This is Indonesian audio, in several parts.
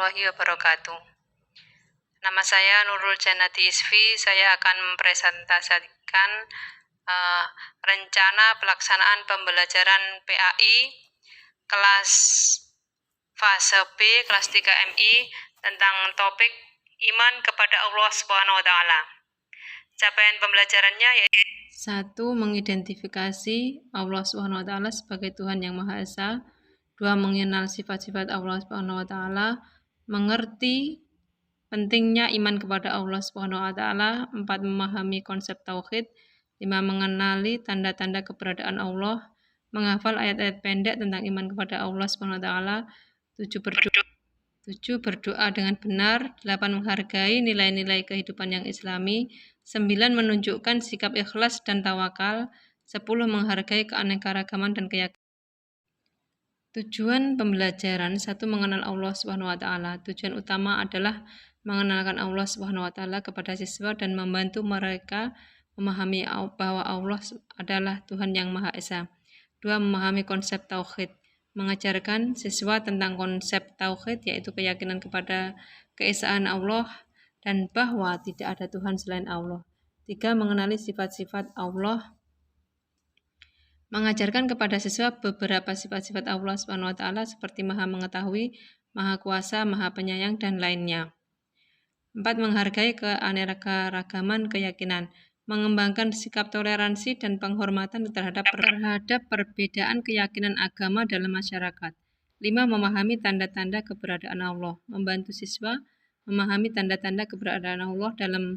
warahmatullahi wabarakatuh. Nama saya Nurul Janati Isfi. Saya akan mempresentasikan rencana pelaksanaan pembelajaran PAI kelas fase B kelas 3 MI tentang topik iman kepada Allah Subhanahu wa taala. Capaian pembelajarannya yaitu 1. Mengidentifikasi Allah Subhanahu wa taala sebagai Tuhan yang Maha Esa. 2. Mengenal sifat-sifat Allah Subhanahu wa taala, mengerti pentingnya iman kepada Allah Subhanahu wa taala. 4. Memahami konsep tauhid. 5. Mengenali tanda-tanda keberadaan Allah, menghafal ayat-ayat pendek tentang iman kepada Allah Subhanahu wa taala. 7. Berdoa dengan benar. 8. Menghargai nilai-nilai kehidupan yang islami. 9. Menunjukkan sikap ikhlas dan tawakal. 10. Menghargai keanekaragaman dan keyakinan. Tujuan pembelajaran 1. Mengenal Allah Subhanahu wa taala. Tujuan utama adalah mengenalkan Allah Subhanahu wa taala kepada siswa dan membantu mereka memahami bahwa Allah adalah Tuhan yang Maha Esa. 2. Memahami konsep tauhid. Mengajarkan siswa tentang konsep tauhid, yaitu keyakinan kepada keesaan Allah dan bahwa tidak ada Tuhan selain Allah. 3. Mengenali sifat-sifat Allah. Mengajarkan kepada siswa beberapa sifat-sifat Allah Subhanahu wa taala seperti Maha Mengetahui, Maha Kuasa, Maha Penyayang, dan lainnya. 4. Menghargai keanekaragaman keyakinan. Mengembangkan sikap toleransi dan penghormatan terhadap perbedaan keyakinan agama dalam masyarakat. 5. Memahami tanda-tanda keberadaan Allah. Membantu siswa memahami tanda-tanda keberadaan Allah dalam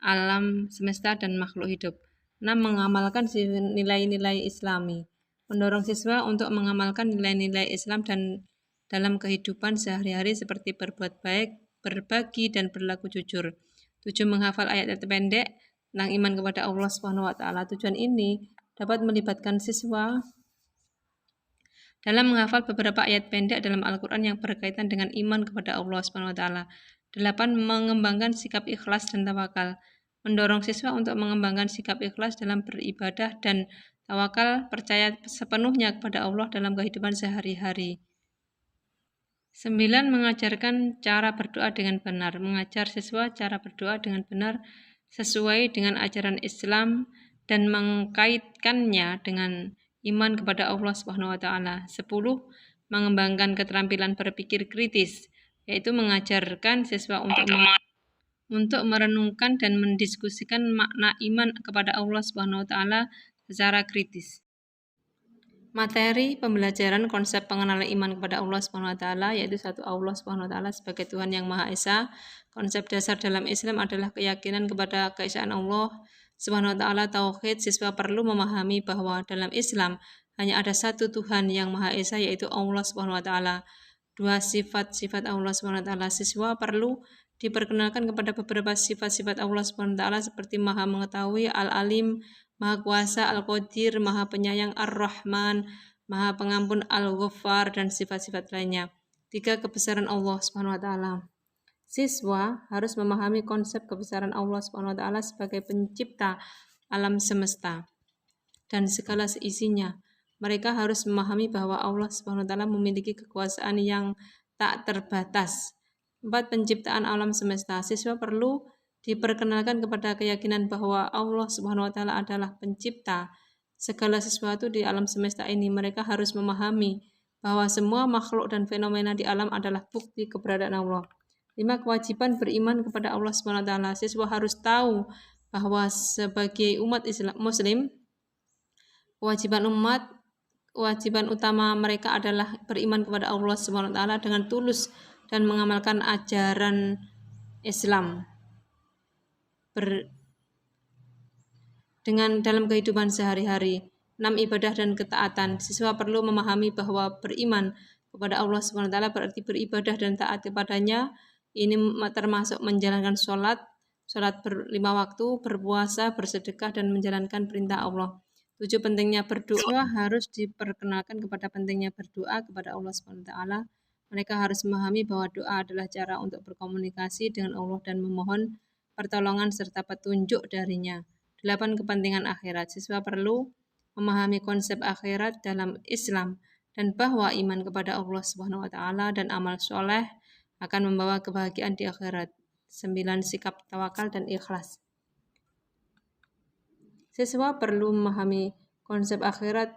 alam semesta dan makhluk hidup. 6. Mengamalkan nilai-nilai Islami. Mendorong siswa untuk mengamalkan nilai-nilai Islam dan dalam kehidupan sehari-hari seperti berbuat baik, berbagi, dan berlaku jujur. 7. Menghafal ayat-ayat pendek tentang iman kepada Allah Subhanahu wa taala. Tujuan ini dapat melibatkan siswa dalam menghafal beberapa ayat pendek dalam Al-Quran yang berkaitan dengan iman kepada Allah Subhanahu wa taala. 8. Mengembangkan sikap ikhlas dan tawakal. Mendorong siswa untuk mengembangkan sikap ikhlas dalam beribadah dan tawakal, percaya sepenuhnya kepada Allah dalam kehidupan sehari-hari. 9. Mengajarkan cara berdoa dengan benar. Mengajar siswa cara berdoa dengan benar sesuai dengan ajaran Islam dan mengkaitkannya dengan iman kepada Allah Subhanahu wa taala. 10. Mengembangkan keterampilan berpikir kritis, yaitu mengajarkan siswa untuk merenungkan dan mendiskusikan makna iman kepada Allah Subhanahu wa taala secara kritis. Materi pembelajaran konsep pengenalan iman kepada Allah Subhanahu wa taala, yaitu 1. Allah Subhanahu wa taala sebagai Tuhan yang Maha Esa. Konsep dasar dalam Islam adalah keyakinan kepada keesaan Allah Subhanahu wa taala, tauhid. Siswa perlu memahami bahwa dalam Islam hanya ada satu Tuhan yang Maha Esa, yaitu Allah Subhanahu wa taala. 2. Sifat-sifat Allah Subhanahu wa taala. Siswa perlu diperkenalkan kepada beberapa sifat-sifat Allah Subhanahu wa taala seperti Maha Mengetahui, Al-Alim, Maha Kuasa, Al-Qadir, Maha Penyayang, Ar-Rahman, Maha Pengampun, Al-Ghaffar, dan sifat-sifat lainnya. 3. Kebesaran Allah Subhanahu wa taala. Siswa harus memahami konsep kebesaran Allah Subhanahu wa taala sebagai pencipta alam semesta dan segala seisinya. Mereka harus memahami bahwa Allah Subhanahu wa taala memiliki kekuasaan yang tak terbatas. 4. Penciptaan alam semesta. Siswa perlu diperkenalkan kepada keyakinan bahwa Allah Subhanahu wa taala adalah pencipta segala sesuatu di alam semesta ini. Mereka harus memahami bahwa semua makhluk dan fenomena di alam adalah bukti keberadaan Allah. 5. Kewajiban beriman kepada Allah Subhanahu wa taala. Siswa harus tahu bahwa sebagai umat Islam Muslim, kewajiban utama mereka adalah beriman kepada Allah Subhanahu wa taala dengan tulus dan mengamalkan ajaran Islam dengan dalam kehidupan sehari-hari. 6. Ibadah dan ketaatan. Siswa perlu memahami bahwa beriman kepada Allah Subhanahu wa taala berarti beribadah dan taat kepadanya. Ini termasuk menjalankan sholat 5 waktu, berpuasa, bersedekah, dan menjalankan perintah Allah. 7. Pentingnya berdoa. Siswa harus diperkenalkan kepada pentingnya berdoa kepada Allah Subhanahu wa taala. Mereka harus memahami bahwa doa adalah cara untuk berkomunikasi dengan Allah dan memohon pertolongan serta petunjuk darinya. 8. Kepentingan akhirat. Siswa perlu memahami konsep akhirat dalam Islam dan bahwa iman kepada Allah Subhanahu wa taala dan amal soleh akan membawa kebahagiaan di akhirat. 9. Sikap tawakal dan ikhlas. Siswa perlu memahami konsep akhirat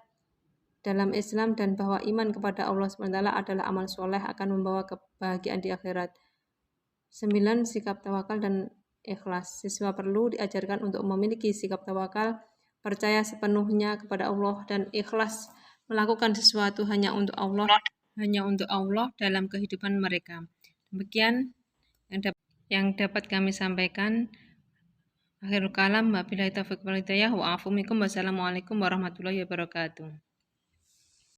dalam Islam dan bahwa iman kepada Allah SWT adalah amal soleh akan membawa kebahagiaan di akhirat. 9. Sikap tawakal dan ikhlas. Siswa perlu diajarkan untuk memiliki sikap tawakal, percaya sepenuhnya kepada Allah, dan ikhlas melakukan sesuatu hanya untuk Allah dalam kehidupan mereka. Demikian yang dapat kami sampaikan. Akhirul kalam, wabillahi taufiq wal hidayah, wa afu minkum, wassalamualaikum warahmatullahi wabarakatuh.